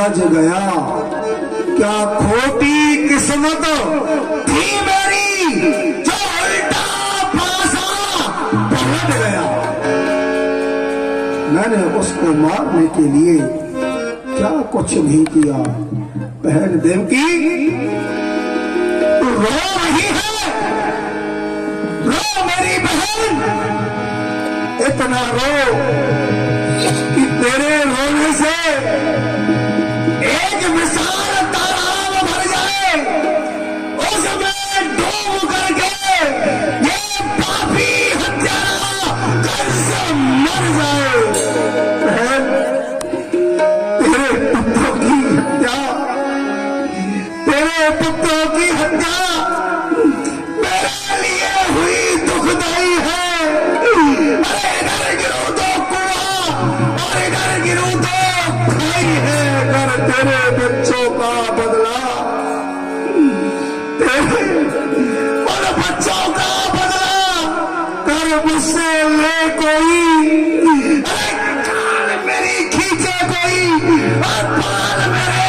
उलझ गया। क्या खोटी किस्मत थी मेरी जो उल्टा पासा पलट गया। मैंने उसको मारने के लिए क्या कुछ नहीं किया। बहन देवकी रो रही है, रो मेरी बहन, इतना रो कि तेरे रोने से एक विशाल तालाब भर जाए, उसमें डूब करके ये पापी हत्यारा कल से मर जाए। बहन, तेरे पुत्रों की हत्या, तेरे पुत्रों की हत्या मेरे लिए हुई दुखदाई है। अरे घर गिरो तो कुआं और घर गिरो तो खाई है। कर तेरे बच्चों का बदला, तेरे उन बच्चों का बदला कर मुझसे ले कोई। अरे कान मेरी खींचे कोई और बाल मेरे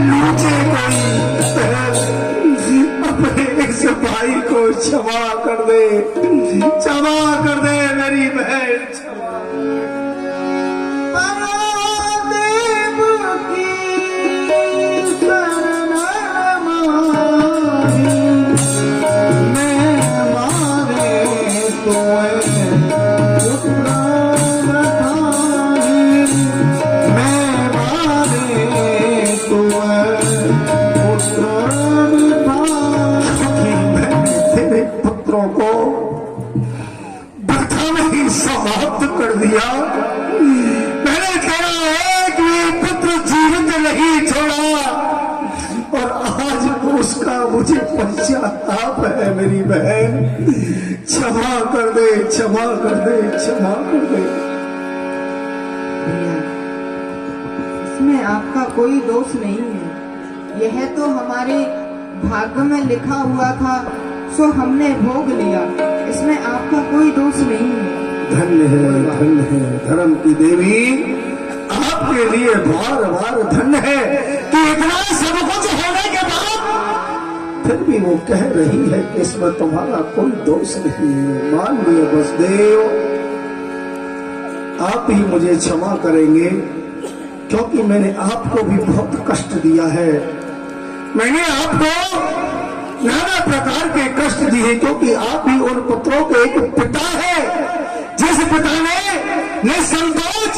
नोचे कोई। अपने इस भाई को क्षमा कर दे, क्षमा कर दे मेरी बहन, क्षमा। समाप्त कर दिया। मैंने कहा है कि पुत्र जीवित नहीं छोड़ा और आज उसका मुझे पश्चाताप है। मेरी बहन क्षमा कर दे, क्षमा कर दे, क्षमा कर दे। इसमें आपका कोई दोष नहीं है। यह तो हमारे भाग्य में लिखा हुआ था, सो हमने भोग लिया। इसमें आपका कोई दोष नहीं है। धन्य है धर्म की देवी, आपके लिए बार बार धन्य है कि इतना सब कुछ होने के बाद फिर भी वो कह रही है कि इसमें तुम्हारा कोई दोष नहीं है। मान लिया बसदेव, आप ही मुझे क्षमा करेंगे क्योंकि मैंने आपको भी बहुत कष्ट दिया है। मैंने आपको नाना प्रकार के कष्ट दिए क्योंकि आप ही उन पुत्रों के एक पिता है जिस पिता ने निसंकोच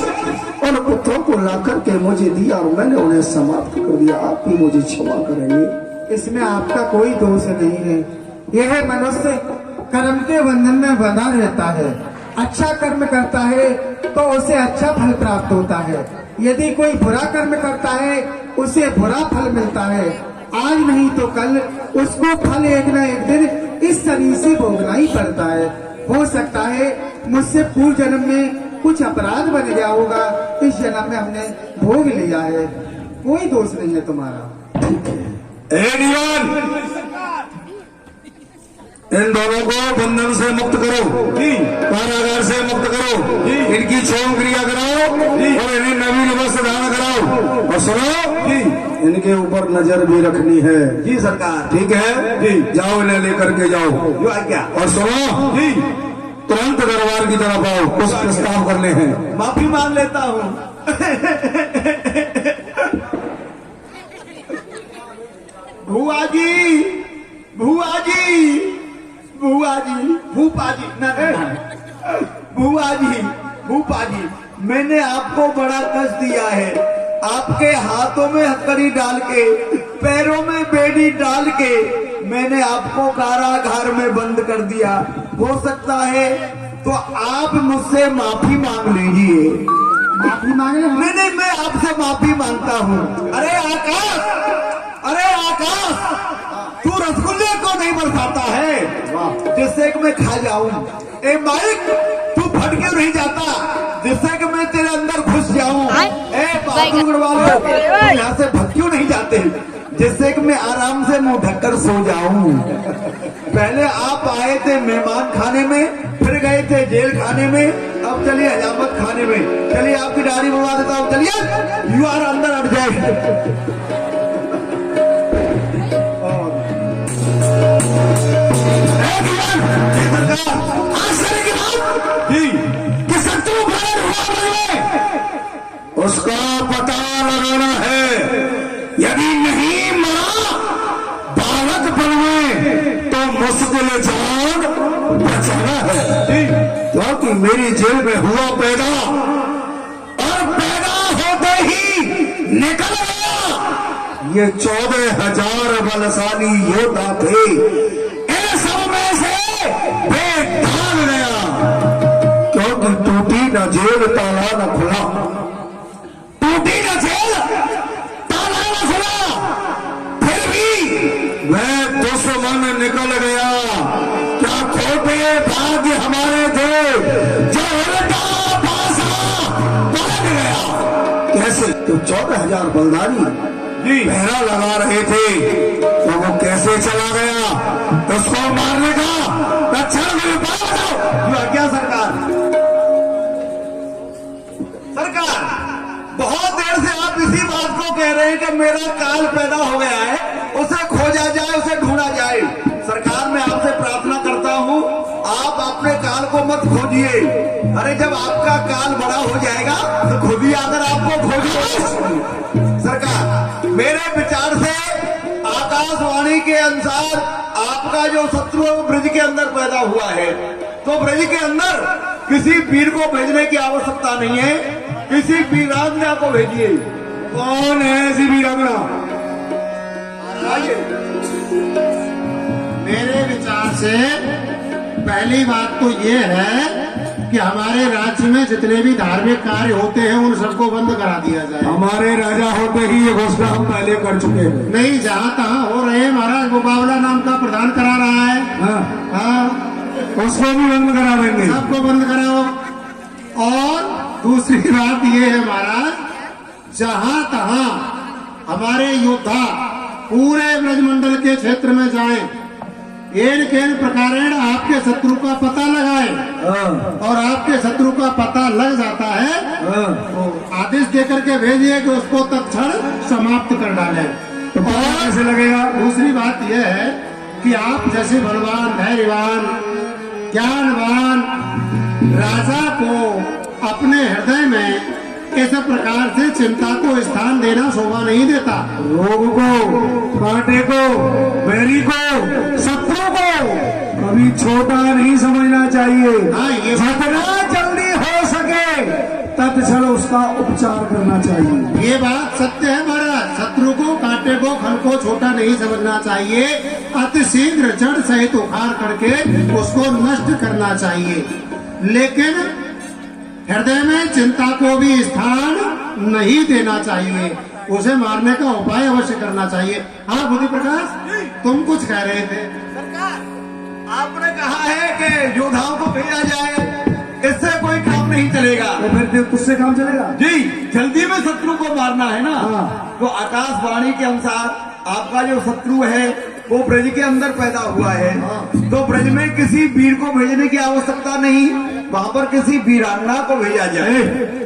उन पुत्रों को लाकर के मुझे दिया और मैंने उन्हें समाप्त कर दिया। आप ही मुझे क्षमा करेंगे। इसमें आपका कोई दोष नहीं है। यह मनुष्य कर्म के बंधन में बंधा रहता है। अच्छा कर्म करता है तो उसे अच्छा फल प्राप्त होता है। यदि कोई बुरा कर्म करता है उसे बुरा फल मिलता है। आज नहीं तो कल उसको फल एक न एक दिन इस शरीर से भोगना ही पड़ता है। हो सकता है मुझसे पूर्व जन्म में कुछ अपराध बन गया होगा, इस जन्म में हमने भोग लिया है। कोई दोष नहीं है तुम्हारा। इन दोनों को बंधन से मुक्त करो, कारागार से मुक्त करो, इनकी क्षौम क्रिया कराओ और इन्हें नवीन वस्त्र धारण कराओ। और सुनो, इनके ऊपर नजर भी रखनी है। जी सरकार। ठीक है जी, जाओ इन्हें लेकर के जाओ। जो आज्ञा। और सुनो जी, तुरंत दरबार की तरफ आओ, कुछ प्रस्ताव करने हैं। माफी मांग लेता हूँ। भुआ जी, भुआ जी, भुआ जी, भूपा जी, भुआ जी, भूपा जी, मैंने आपको बड़ा कष्ट दिया है। आपके हाथों में हथकड़ी डाल के, पैरों में बेड़ी डाल के मैंने आपको कारागार में बंद कर दिया। हो सकता है तो आप मुझसे माफी मांग लीजिए। माफी मांगे? नहीं, मैं आपसे माफी मांगता हूँ। अरे आकाश, अरे आकाश, तू रसगुल्ले को नहीं बरसाता है जिससे कि मैं खा जाऊं। ए माइक, तू फट क्यों नहीं जाता जिससे कि मैं तेरे अंदर घुस जाऊं। ए बाबू अग्रवाल, यहाँ से भग क्यों नहीं जाते जिससे कि मैं आराम से मुंह ढककर सो जाऊं। पहले आप आए थे मेहमान खाने में, फिर गए थे जेल खाने में, अब चलिए हजामत खाने में। चलिए आपकी दाढ़ी बनवा देता हूं, चलिए यू आर अंदर हट जाए। आश्चर्य की बात जी कि शत्रु भरण हुआ मुझे उसका पता लगाना है। यदि नहीं मरा बालकपन में तो मुश्किल जान बचाना है, क्योंकि मेरी जेल में हुआ पैदा और पैदा होते ही निकल गया। ये 14,000 बलशाली योद्धा थे, इन सब में से बेदाग गया, क्योंकि टूटी न जेल ताला न खुला, टूटी न जेल ताला न खुला, फिर भी मैं दुश्मन निकल गया। क्या खोटे भाग्य हमारे थे जो उल्टा पासा पलट गया। कैसे तो 14,000 बलदारी जी पहरा लगा रहे थे, तो वो कैसे चला गया? उसको मारने का लक्षण मुझे बताओ। जो आज्ञा सरकार। सरकार बहुत देर से आप इसी बात को कह रहे हैं कि मेरा काल पैदा हो गया है, उसे खोजा जाए, उसे ढूंढा जाए। सरकार मैं आपसे प्रार्थना करता हूं, आप अपने काल को मत खोजिए। अरे जब आपका काल बड़ा हो जाएगा तो खुद ही आकर आपको खोजिए। सरकार मेरे विचार से आकाशवाणी के अनुसार आपका जो शत्रु है वो ब्रज के अंदर पैदा हुआ है, तो ब्रज के अंदर किसी वीर को भेजने की आवश्यकता नहीं है, किसी वीरांगना को भेजिए। कौन है ऐसी वीरांगना? आइए। मेरे विचार से पहली बात तो ये है कि हमारे राज्य में जितने भी धार्मिक कार्य होते हैं उन सबको बंद करा दिया जाए। हमारे राजा होते ही ये घोषणा हम पहले कर चुके हैं। नहीं, जहाँ तहाँ हो रहे हैं। महाराज मुकाबला नाम का प्रधान करा रहा है। हाँ, उसको भी बंद करा देंगे। सबको बंद कराओ। और दूसरी बात ये है महाराज, जहाँ तहाँ हमारे योद्धा पूरे ब्रजमंडल के क्षेत्र में जाएं, एन केन प्रकारेण आपके शत्रु का पता लगाएं, और आपके शत्रु का पता लग जाता है तो आदेश देकर के भेजिए कि उसको तत्क्षण समाप्त कर डालें। तो पता कैसे लगेगा? दूसरी बात यह है कि आप जैसे बलवान, धैर्यवान, ज्ञानवान राजा को अपने हृदय में इस प्रकार से चिंता को स्थान देना शोभा नहीं देता। रोग को, कांटे को, बैरी को, शत्रु को कभी छोटा नहीं समझना चाहिए। हाँ, ये जितना जल्दी हो सके तत्क्षण उसका उपचार करना चाहिए। ये बात सत्य है महाराज। शत्रु को, कांटे को, खल को छोटा नहीं समझना चाहिए। अति शीघ्र जड़ सहित उखाड़ करके उसको नष्ट करना चाहिए, लेकिन हृदय में चिंता को भी स्थान नहीं देना चाहिए। उसे मारने का उपाय अवश्य करना चाहिए। हाँ बुद्धि प्रकाश, तुम कुछ कह रहे थे। सरकार आपने कहा है कि योद्धाओं को भेजा जाए, इससे कोई काम नहीं चलेगा। तो फिर तुझसे काम चलेगा? जी जल्दी में शत्रु को मारना है ना। हाँ। तो आकाशवाणी के अनुसार आपका जो शत्रु है वो ब्रज के अंदर पैदा हुआ है, तो ब्रज में किसी वीर को भेजने की आवश्यकता नहीं, वहाँ पर किसी वीरांगना को भेजा जाए।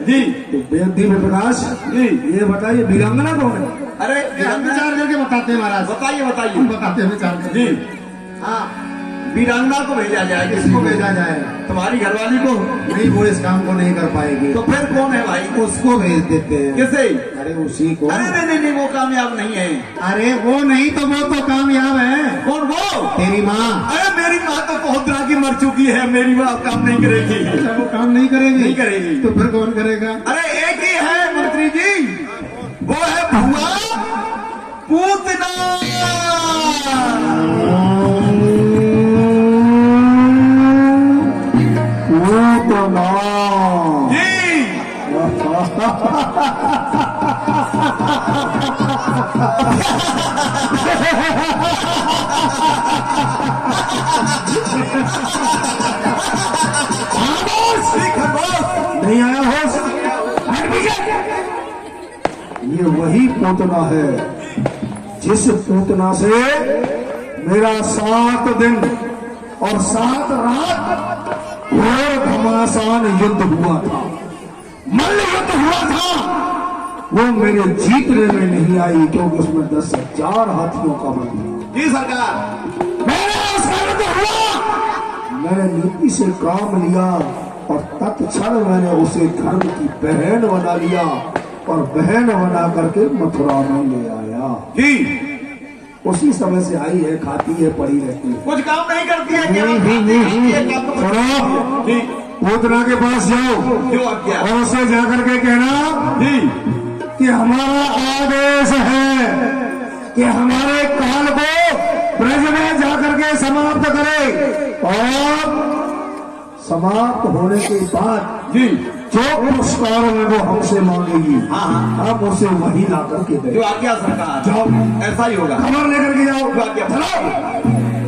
जी बुद्धि में प्रकाश जी ये बताइए वीरांगना कौन है? अरे हम विचार करके बताते हैं महाराज। बताइए हम बताइए। बताते हैं विचार करके। जी हाँ, वीरांगना को भेजा जाए। किसको भेजा जाए? तुम्हारी घरवाली को। नहीं, वो इस काम को नहीं कर पाएगी। तो फिर कौन है भाई? उसको भेज देते हैं। किसे? अरे उसी को। अरे नहीं नहीं नहीं, वो कामयाब नहीं है। अरे वो नहीं तो वो तो कामयाब है। कौन वो? तेरी माँ। अरे मेरी माँ तो बहुत तरह की मर चुकी है, मेरी माँ काम नहीं करेगी। अच्छा, वो काम नहीं करेगी? नहीं करेगी। तो फिर कौन करेगा? अरे एक ही है मंत्री जी, वो है भुआ पूतना। जी नहीं आया होश? ये वही पोतना है जिस पूतना से मेरा 7 दिन और 7 रात घोर घमासान युद्ध हुआ था, मल्ल युद्ध हुआ था, वो मेरे जीतने में नहीं आई क्योंकि उसमें 10,000 हाथियों का बल था। जी सरकार। मेरा उसका युद्ध हुआ, मैंने नीति से काम लिया और तत्क्षण मैंने उसे धर्म की बहन बना लिया और बहन बना करके मथुरा में ले आया। जी। उसी समय से आई है, खाती है, पड़ी रहती है, कुछ काम नहीं करती है क्या? सुनो, जी। पूतना के पास जाओ जो आज्ञा। और उसे जाकर के कहना जी कि हमारा आदेश है कि हमारे काल को ब्रज में जाकर के समाप्त करे और समाप्त होने के बाद जी जो पुरस्कार है वो हमसे मांगेगी, हम उसे वही ला करके जो दें। आज्ञा सरकार। जाओ, ऐसा ही होगा। खबर लेकर के जाओ, जो आज्ञा। चलो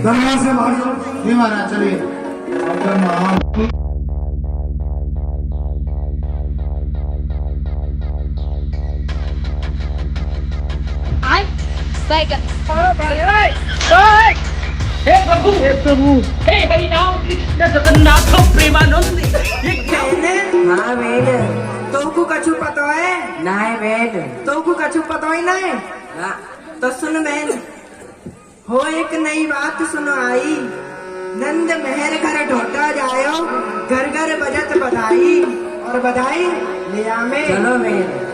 दरबार से बाहर जाओ। जी महाराज चलिए। अगर महान हे प्रभु हे हरिनाम कृष्ण जगन्नाथ प्रेमानंद ये क्या? हाँ वेद तो को कछु पता है नहीं वेद तो को कछु पता ही नहीं हाँ, तो सुन बहन हो एक नई बात सुनो आई नंद मेहर घर ढोटा जायो घर घर बजत बधाई और बधाई लिया में चलो वेद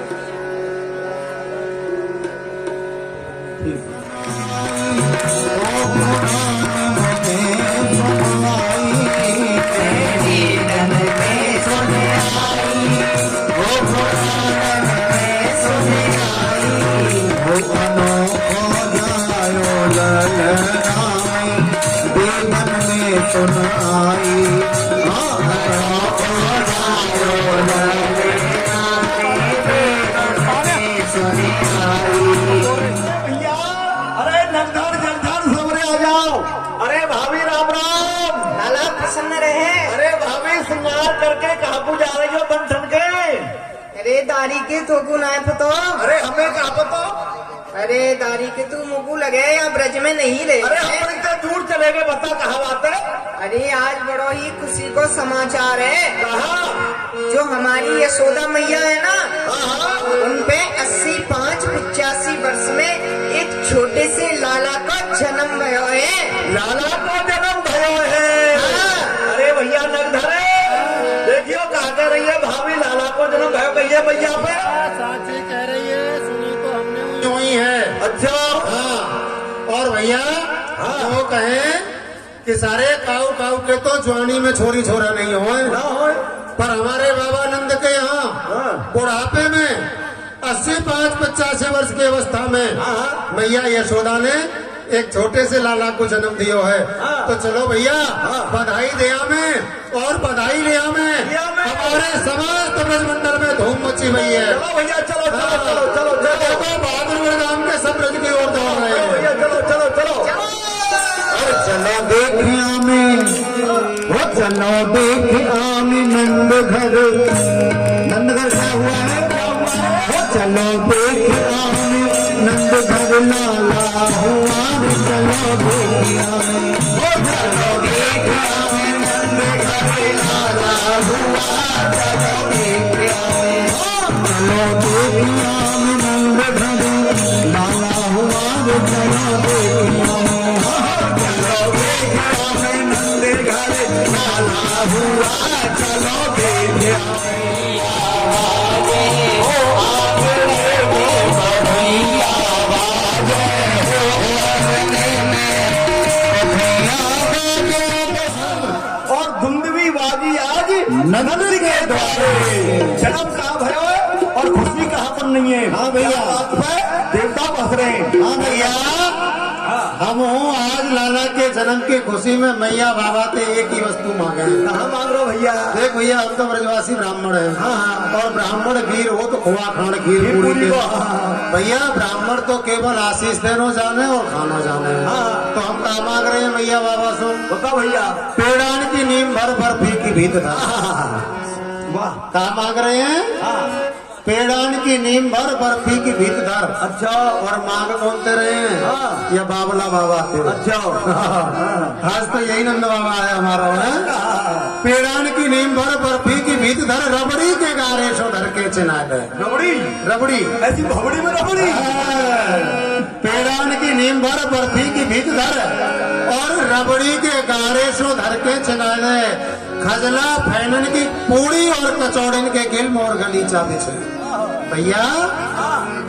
अरे नंदन जलधर सबरे आ जाओ। अरे भाभी राम राम। लाला प्रसन्न रहे अरे भाभी श्रृंगार करके कहाँ को जा रही हो बंधन के? अरे दारी के तो को ना पतो अरे हमें क्या पता? अरे दारी के तू मुकू लगे या ब्रज में नहीं रहे अरे हम इतने दूर चले गए, बता कहाँ बात है? अरे आज बड़ो ही खुशी को समाचार है कहाँ? जो हमारी यशोदा मैया है ना हाँ। उनपे 85 वर्ष में एक छोटे से लाला का जन्म भयो है। लाला का जन्म भयो है। हाँ। अरे भैया नगधरे देखियो कहा कह रही है भाभी लाला को जन्म भयो कहिए भैया पे। साची कह रही है, सुनी तो हमने यूं ही है। अच्छा हाँ और भैया वो कहे कि सारे काऊ काऊ के तो जवानी में छोरी छोरा नहीं होए, ना हो। पर हमारे बाबा नंद के यहाँ हाँ। बुढ़ापे में 85 वर्ष की अवस्था में हाँ। मैया यशोदा ने एक छोटे से लाला को जन्म दियो है। हाँ। तो चलो भैया हाँ। बधाई दिया में और बधाई लिया में लिया में। हमारे समस्त ब्रजमंडल में धूम मची हुई है। चलो भैया चलो चलो चलो चलो चलो देखो बहादुर गांव के सब ब्रज की ओर दौड़ रहे हैं। भैया चलो चलो चलो। अरे चलो देखिया में वो चलो देखिया में नंद घर क्या हुआ है? वो चलो देखिया में नंद घर लाला हुआ रे, चलो देखिया में वो चलो देखिया में नंद घर लाला हुआ, चलो देखिया में चलो देखिया में नंद घर लाला हुआ रे, चलो देखिया में चलो देखिया में नंद घर लाला हुआ, चलो देखिया और धुंधवी बाजी आज नंद के द्वारे जन्म कहाँ भयो है और खुशी कहाँ पर नहीं है? हाँ भैया। क्या बात पे देवता बस रहे हैं। हाँ भैया हम हूँ आज लाला के जन्म की खुशी में मैया बाबा से एक ही वस्तु मांगे हैं। कहाँ मांग रहे हो भैया? देख भैया हम तो ब्रजवासी ब्राह्मण है। और ब्राह्मण खीर हो तो खुआ खान खीर पूरी पूरी के। को, हाँ। भैया ब्राह्मण तो केवल आशीष देनो जाने और खाना जाने। हाँ। तो हम क्या मांग रहे हैं मैया बाबा से? बता भैया। पेड़ान की नीम भर बर्फी की भीत था। वाह। क्या मांग रहे हैं? हाँ। पेड़ान की नीम भर बर्फी की भीत धर। अच्छा और मांग कौन तेरे हैं? हाँ। ये बाबला बाबा थे। अच्छा आज तो यही नंद बाबा है हमारा है। पेड़ान की नीम भर बर्फी की भीत धर, रबड़ी के गारे सो धर के चिना दे। रबड़ी रबड़ी ऐसी भवड़ी में रबड़ी। पेड़ान की नीम भर बर्फी की भीत धर और रबड़ी के गारे सो धर के चिना दे। खजला फैनन की पूड़ी और कचौड़न के गिल्म और गलीचा बिछे। भैया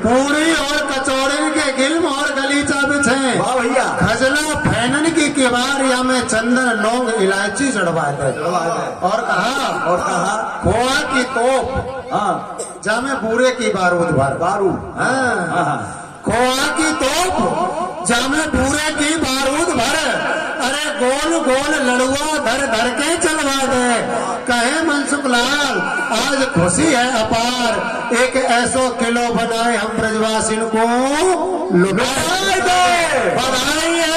पूड़ी और कचौड़न के गिल्म और गलीचा बिछे। वाह भैया। खजला फैनन की किवारिया में चंदन लौंग इलायची चढ़वा दे। और कहा खोआ की तोप हाँ जामे बूरे की बारूद भर। बारूद हाँ। खोआ की तोप जामे बूरे की बारूद भर। अरे गोल गोल लड़ुआ धर धर के चलवा दे। कहे मनसुख लाल आज खुशी है अपार, एक ऐसो किलो बनाए हम ब्रजवासिन को लुटाए दे। बधाई है।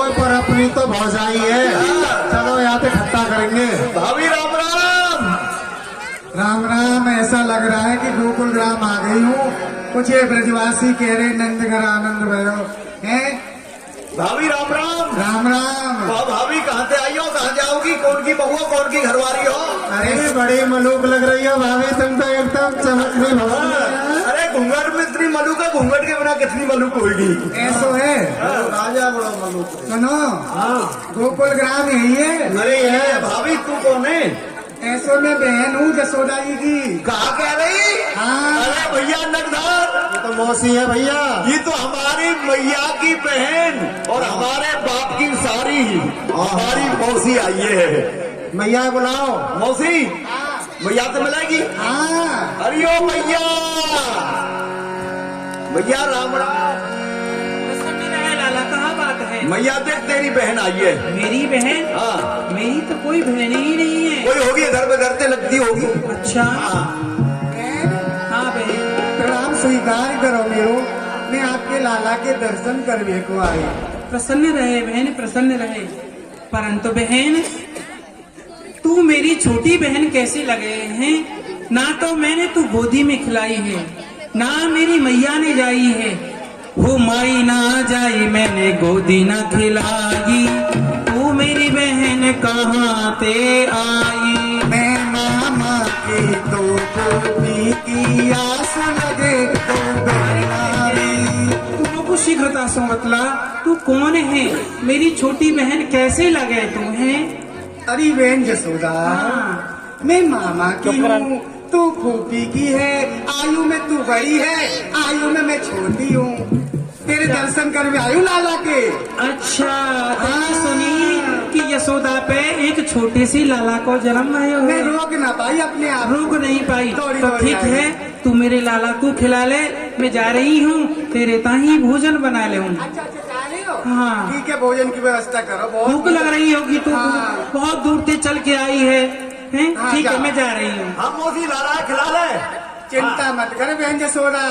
पर अपनी तो भौजाई है। चलो यहाँ पे खट्टा करेंगे। भाभी राम राम। राम राम। ऐसा लग रहा है कि गोकुल ग्राम आ गई हूँ। कुछ ये ब्रजवासी कह रहे नंदगर आनंद भयो है। भाभी राम राम। राम राम। भाभी कहाँ से आई हो, कहाँ जाओगी, कौन की बहू हो, कौन की घरवाली हो? अरे बड़ी मलूक लग रही हो भाभी, तुम तो एकदम चमकनी भवन। अरे घूंघट में इतनी मलूक है, घूंघट के बिना कितनी मलूक होगी? ऐसो है। राजा बड़ा मलूक। सुनो गोकुल ग्राम यही है। अरे है भाभी, तू कौन है? ऐसो में बहन हूँ जसोदा जी की। कहा कह रही? हाँ। अरे भैया नगधार, ये तो मौसी है भैया। ये तो हमारी मैया की बहन और हमारे बाप की सारी हमारी मौसी आई है। मैया बुलाओ। मौसी मैया तो मिलेगी। हाँ। अरे ओ मैया, मैया राम राम। लाला कहाँ बात है? मैया देख तेरी बहन आई है। मेरी बहन? हाँ मेरी तो कोई बहन ही नहीं है। कोई होगी, इधर पे करते लगती होगी। अच्छा हाँ हाँ बहन। प्रणाम स्वीकार करो मेरो, मैं आपके लाला के दर्शन करने को आई। प्रसन्न रहे बहन, प्रसन्न रहे। परंतु बहन तू मेरी छोटी बहन कैसी लगे हैं? ना तो मैंने तू गोदी में खिलाई है, ना मेरी मैया ने जाई है। वो माई ना जाई मैंने गोदी ना खिलाई, तू मेरी बहन कहाँ ते आई? मैं मामा की तो गोपी की आस लगे तो बहनारी। तू को शीघ्रता से बतला, तू कौन है? मेरी छोटी बहन कैसे लगे तू है? अरे बहन जसोदा, हाँ। मैं मामा की हूँ, तू फूफी की है। आयु में तू बड़ी है, आयु में मैं छोटी हूँ। तेरे दर्शन करने आई हूँ लाला के। अच्छा तूने सुनी कि यशोदा पे एक छोटे सी लाला को जन्म आया मैं है? रोक ना पाई अपने आप। रोक नहीं पाई दौड़ी तो दौड़ी ठीक आई। है, तू मेरे लाला को खिला ले। मैं जा रही हूँ, तेरे ताही भोजन बना ले हूँ। अच्छा अच्छा जा रहे हो? हाँ। ठीक है, भोजन की व्यवस्था करो। बहुत भूख लग रही होगी, तू हाँ। बहुत दूर से चल के आई है, हैं? हाँ, ठीक है, जा। मैं जा रही हूँ। हम मौसी लाला खिला ले। चिंता मत कर बहन जसोदा,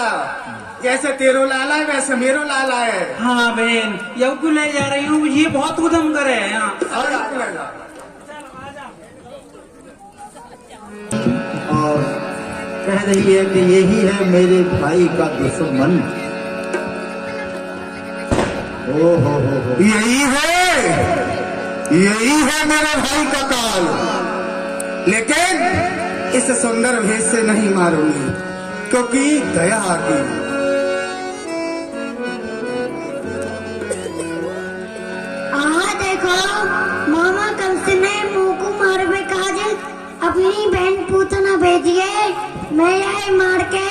जैसे तेरो लाला है वैसे मेरो लाला है। हाँ बहन, यू क्यों ले जा रही हूँ? ये बहुत उधम करे है यहाँ। और कह रही है कि यही है मेरे भाई का दुश्मन। ओ हो यही है मेरे भाई का काल। लेकिन इस सुंदर भेष से नहीं मारूंगी, क्योंकि दया आ गई। देखो मामा कल से ने मुंह को मारवे काज अपनी बहन पूतना भेजिए, मैं यह मार के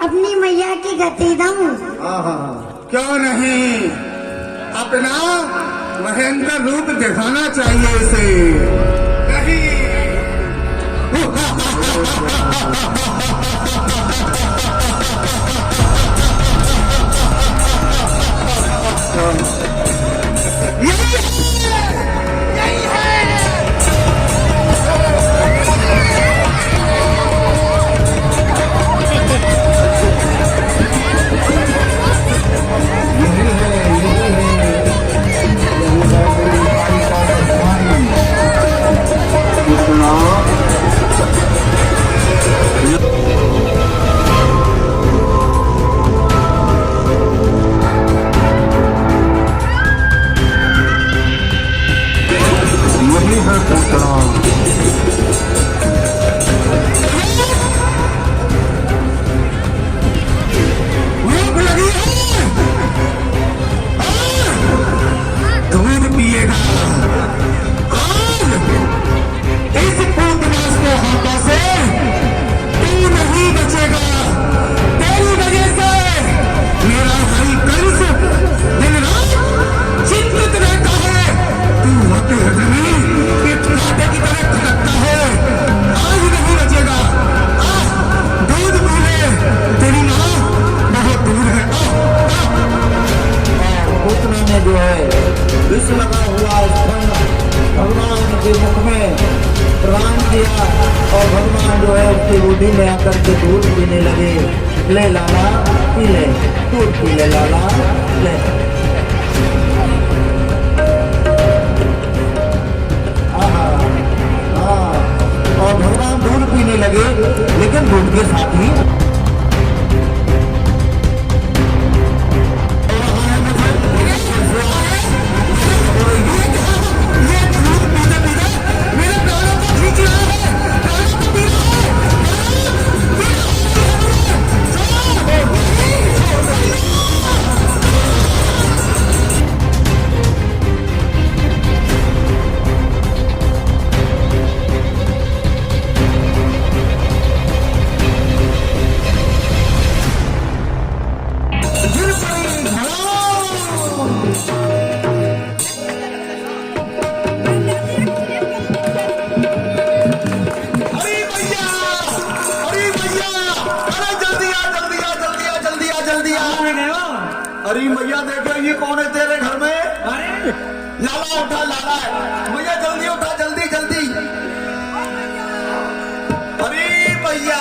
अपनी मैया की गति दूं। क्यों नहीं, अपना महेंद्र रूप दिखाना चाहिए इसे। नहीं और भगवान जो है उसकी बुद्धि में आकर के दूध पीने लगे। ले लाला पी ले, दूध पी ले लाला ले। और भगवान दूध पीने लगे, लेकिन दूध के साथ ही अरे भैया देखो ये कौन है तेरे घर में? अरे लाला उठा, लाला है भैया, जल्दी उठा, जल्दी जल्दी। अरे भैया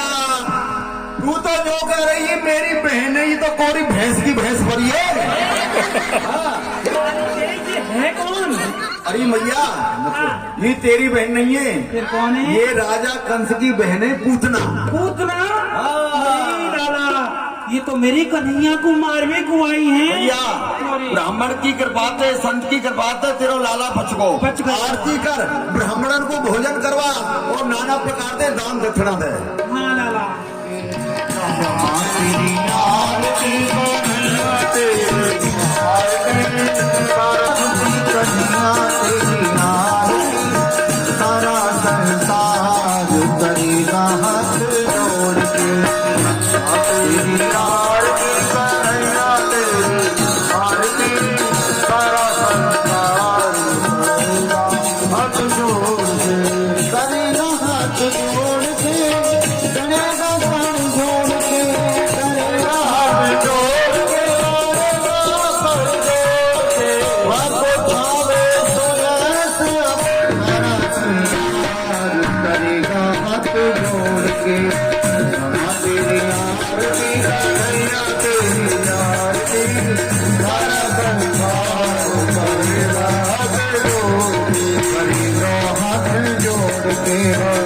तू तो जो कह रही है मेरी बहन है, ये तो कोरी भैंस की भैंस भरी है। है कौन? अरे भैया ये तेरी बहन नहीं है। फिर कौन है? ये राजा कंस की बहन है, पूतना। पूतना? ये तो मेरी कन्हैया कुमार में कुआई है। भैया ब्राह्मण की कृपा से, संत की कृपा से तेरो लाला बच गो। आरती कर, ब्राह्मणन को भोजन करवा और नाना प्रकार से दान दक्षिणा दे। हाँ लाला। सारा संसार करेगा हाथ जोड़ के, तेरी आरती करेगा, तेरी आरती सारा संसार करेगा हाथ जोड़ के, करेगा हाथ जोड़ के, करेगा हाथ जोड़ के, करेगा हाथ जोड़ के, करेगा हाथ जोड़ के, बाबो छावे सुयस सारा संसार करेगा हाथ जोड़ के। तेरी आरती कन्हैया, तेरी आरती सारा संसार करेगा हाथ जोड़ के, करेगा हाथ जोड़ के।